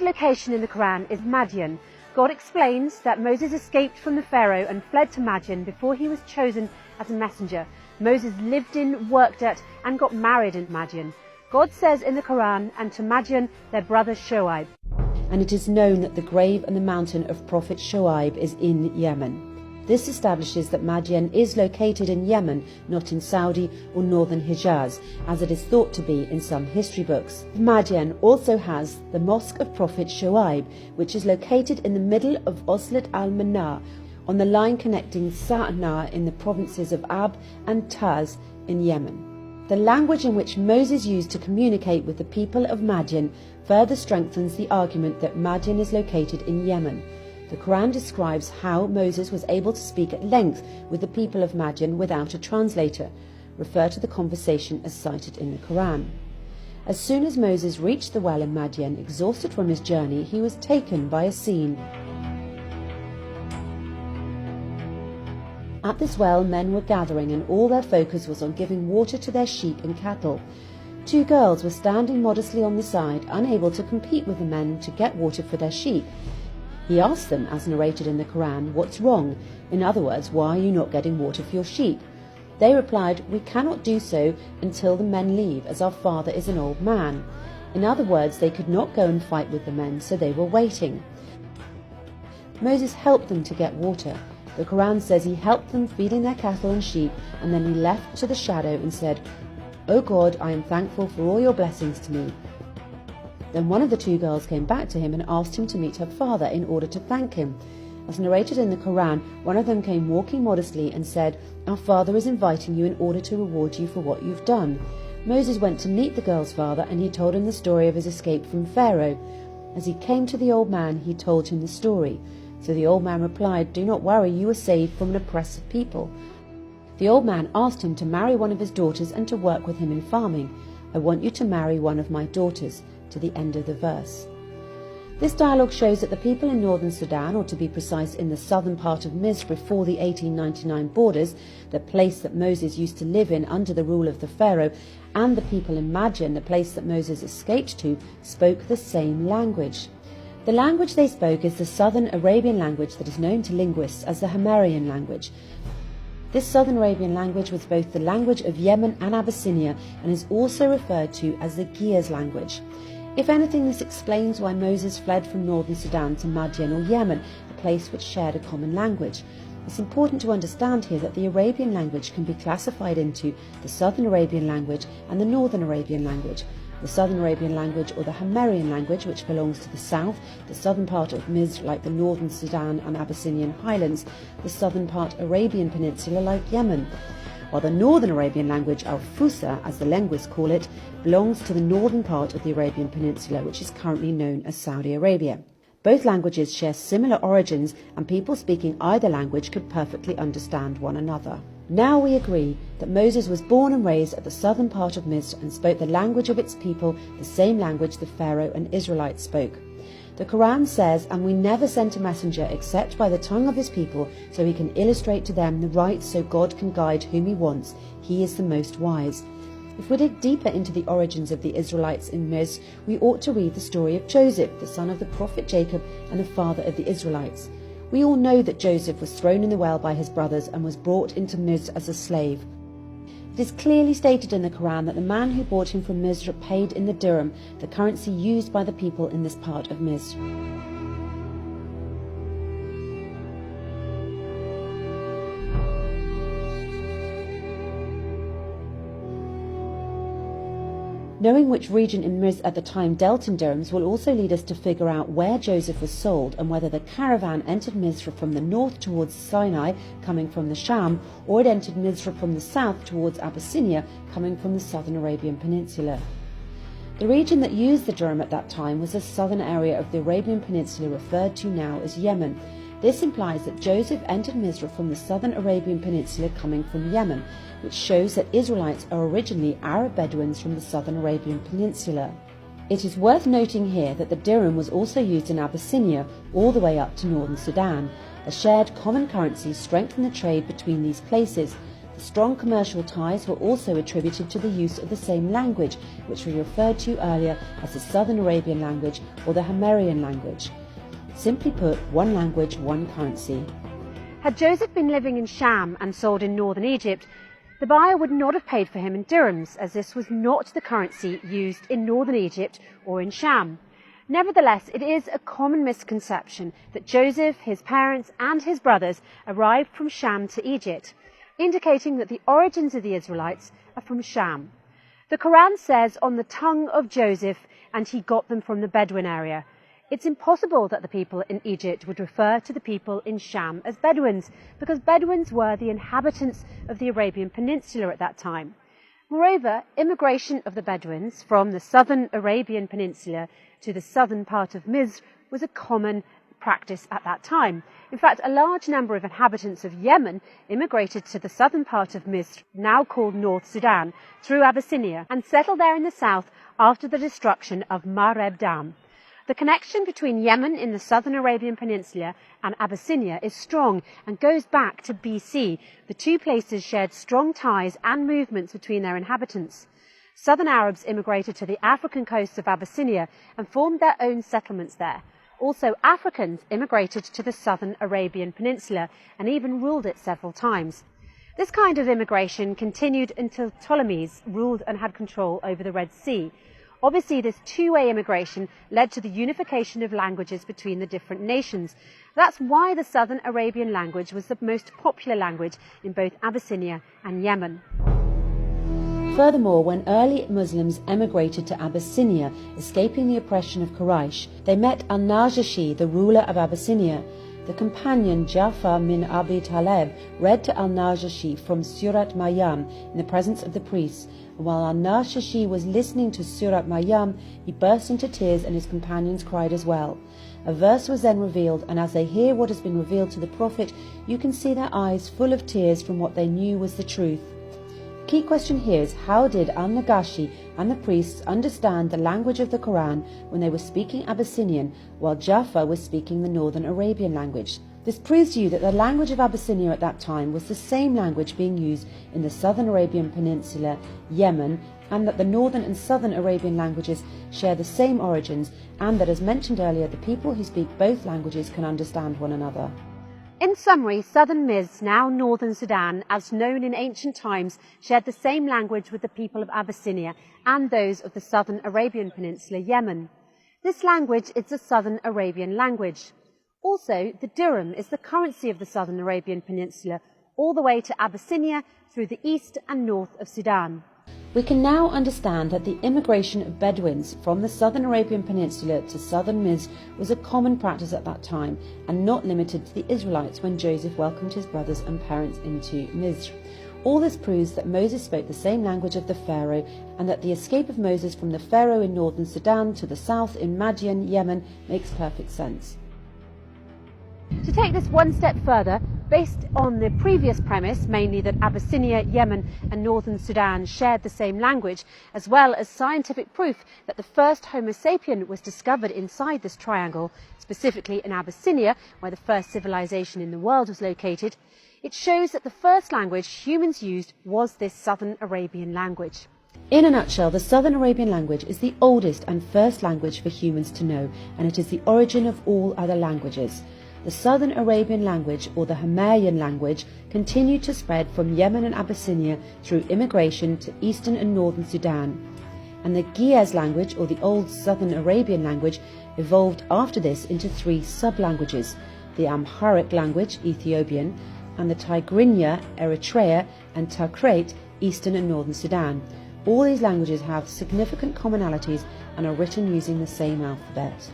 location in the Quran is Madian. God explains that Moses escaped from the Pharaoh and fled to Madian before he was chosen as a messenger. Moses lived in, worked at, and got married in Madian. God says in the Quran, and to Madian their brother Shoaib. And it is known that the grave and the mountain of Prophet Shoaib is in Yemen. This establishes that Madian is located in Yemen, not in Saudi or northern Hijaz, as it is thought to be in some history books. Madian also has the Mosque of Prophet Shoaib, which is located in the middle of Oslat al-Manar, on the line connecting Sa'na in the provinces of Ab and Taz in Yemen. The language in which Moses used to communicate with the people of Madian further strengthens the argument that Madian is located in Yemen. The Quran describes how Moses was able to speak at length with the people of Madian without a translator. Refer to the conversation as cited in the Quran. As soon as Moses reached the well in Madian, exhausted from his journey, he was taken by a scene. At this well, men were gathering, and all their focus was on giving water to their sheep and cattle. Two girls were standing modestly on the side, unable to compete with the men to get water for their sheep. He asked them, as narrated in the Quran, "What's wrong?" In other words, why are you not getting water for your sheep? They replied, "We cannot do so until the men leave, as our father is an old man." In other words, they could not go and fight with the men, so they were waiting. Moses helped them to get water. The Quran says he helped them feeding their cattle and sheep, and then he left to the shadow and said, "O God, I am thankful for all your blessings to me." Then one of the two girls came back to him and asked him to meet her father in order to thank him. As narrated in the Quran, one of them came walking modestly and said, "Our father is inviting you in order to reward you for what you've done." Moses went to meet the girl's father, and he told him the story of his escape from Pharaoh. As he came to the old man, he told him the story. So the old man replied, "Do not worry, you were saved from an oppressive people." The old man asked him to marry one of his daughters and to work with him in farming. "I want you to marry one of my daughters," to the end of the verse. This dialogue shows that the people in northern Sudan, or to be precise in the southern part of Misr before the 1899 borders, the place that Moses used to live in under the rule of the Pharaoh, and the people in Madian, the place that Moses escaped to, spoke the same language. The language they spoke is the southern Arabian language that is known to linguists as the Himyarian language. This southern Arabian language was both the language of Yemen and Abyssinia, and is also referred to as the Gears language. If anything, this explains why Moses fled from northern Sudan to Madian or Yemen, a place which shared a common language. It's important to understand here that the Arabian language can be classified into the southern Arabian language and the northern Arabian language. The southern Arabian language, or the Himyarian language, which belongs to the south, the southern part of Misr like the northern Sudan and Abyssinian highlands, the southern part Arabian peninsula like Yemen. While the northern Arabian language, al-Fusa, as the linguists call it, belongs to the northern part of the Arabian Peninsula, which is currently known as Saudi Arabia. Both languages share similar origins, and people speaking either language could perfectly understand one another. Now we agree that Moses was born and raised at the southern part of Misr and spoke the language of its people, the same language the Pharaoh and Israelites spoke. The Quran says, "And we never sent a messenger except by the tongue of his people, so he can illustrate to them the right, so God can guide whom he wants. He is the most wise." If we dig deeper into the origins of the Israelites in Misr, we ought to read the story of Joseph, the son of the prophet Jacob and the father of the Israelites. We all know that Joseph was thrown in the well by his brothers and was brought into Misr as a slave. It is clearly stated in the Quran that the man who bought him from Misr paid in the dirham, the currency used by the people in this part of Misr. Knowing which region in Misr at the time dealt in dirhams will also lead us to figure out where Joseph was sold and whether the caravan entered Misr from the north towards Sinai, coming from the Sham, or it entered Misr from the south towards Abyssinia, coming from the southern Arabian Peninsula. The region that used the dirham at that time was the southern area of the Arabian Peninsula referred to now as Yemen. This implies that Joseph entered Misr from the southern Arabian Peninsula coming from Yemen, which shows that Israelites are originally Arab Bedouins from the southern Arabian Peninsula. It is worth noting here that the dirham was also used in Abyssinia all the way up to northern Sudan. A shared common currency strengthened the trade between these places. The strong commercial ties were also attributed to the use of the same language, which we referred to earlier as the Southern Arabian language or the Himyarian language. Simply put, one language, one currency. Had Joseph been living in Sham and sold in northern Egypt, the buyer would not have paid for him in dirhams, as this was not the currency used in northern Egypt or in Sham. Nevertheless, it is a common misconception that Joseph, his parents and his brothers arrived from Sham to Egypt, indicating that the origins of the Israelites are from Sham. The Quran says on the tongue of Joseph, and he got them from the Bedouin area. It's impossible that the people in Egypt would refer to the people in Sham as Bedouins, because Bedouins were the inhabitants of the Arabian Peninsula at that time. Moreover, immigration of the Bedouins from the southern Arabian Peninsula to the southern part of Misr was a common practice at that time. In fact, a large number of inhabitants of Yemen immigrated to the southern part of Misr, now called North Sudan, through Abyssinia, and settled there in the south after the destruction of Mareb Dam. The connection between Yemen in the southern Arabian Peninsula and Abyssinia is strong and goes back to BC. The two places shared strong ties and movements between their inhabitants. Southern Arabs immigrated to the African coasts of Abyssinia and formed their own settlements there. Also, Africans immigrated to the southern Arabian Peninsula and even ruled it several times. This kind of immigration continued until Ptolemies ruled and had control over the Red Sea. Obviously, this two-way immigration led to the unification of languages between the different nations. That's why the Southern Arabian language was the most popular language in both Abyssinia and Yemen. Furthermore, when early Muslims emigrated to Abyssinia, escaping the oppression of Quraysh, they met al-Najashi, the ruler of Abyssinia. The companion Ja'far min Abi Talib read to al-Najashi from Surat Maryam in the presence of the priests, and while al-Najashi was listening to Surat Maryam, he burst into tears and his companions cried as well. A verse was then revealed, and as they hear what has been revealed to the Prophet, you can see their eyes full of tears from what they knew was the truth. The key question here is, how did al-Najashi and the priests understand the language of the Quran when they were speaking Abyssinian while Ja'far was speaking the Northern Arabian language? This proves to you that the language of Abyssinia at that time was the same language being used in the Southern Arabian Peninsula, Yemen, and that the Northern and Southern Arabian languages share the same origins, and that, as mentioned earlier, the people who speak both languages can understand one another. In summary, southern Misr, now northern Sudan, as known in ancient times, shared the same language with the people of Abyssinia and those of the southern Arabian Peninsula, Yemen. This language is the Southern Arabian language. Also, the dirham is the currency of the Southern Arabian Peninsula, all the way to Abyssinia through the east and north of Sudan. We can now understand that the immigration of Bedouins from the Southern Arabian Peninsula to southern Misr was a common practice at that time and not limited to the Israelites when Joseph welcomed his brothers and parents into Misr. All this proves that Moses spoke the same language of the Pharaoh, and that the escape of Moses from the Pharaoh in northern Sudan to the south in Madian, Yemen, makes perfect sense. To take this one step further, based on the previous premise, mainly that Abyssinia, Yemen and northern Sudan shared the same language, as well as scientific proof that the first Homo sapien was discovered inside this triangle, specifically in Abyssinia, where the first civilization in the world was located, it shows that the first language humans used was this Southern Arabian language. In a nutshell, the Southern Arabian language is the oldest and first language for humans to know, and it is the origin of all other languages. The Southern Arabian language, or the Himyarian language, continued to spread from Yemen and Abyssinia through immigration to eastern and northern Sudan. And the Ge'ez language, or the Old Southern Arabian language, evolved after this into three sub-languages: the Amharic language, Ethiopian, and the Tigrinya, Eritrea, and Taqreit, eastern and northern Sudan. All these languages have significant commonalities and are written using the same alphabet.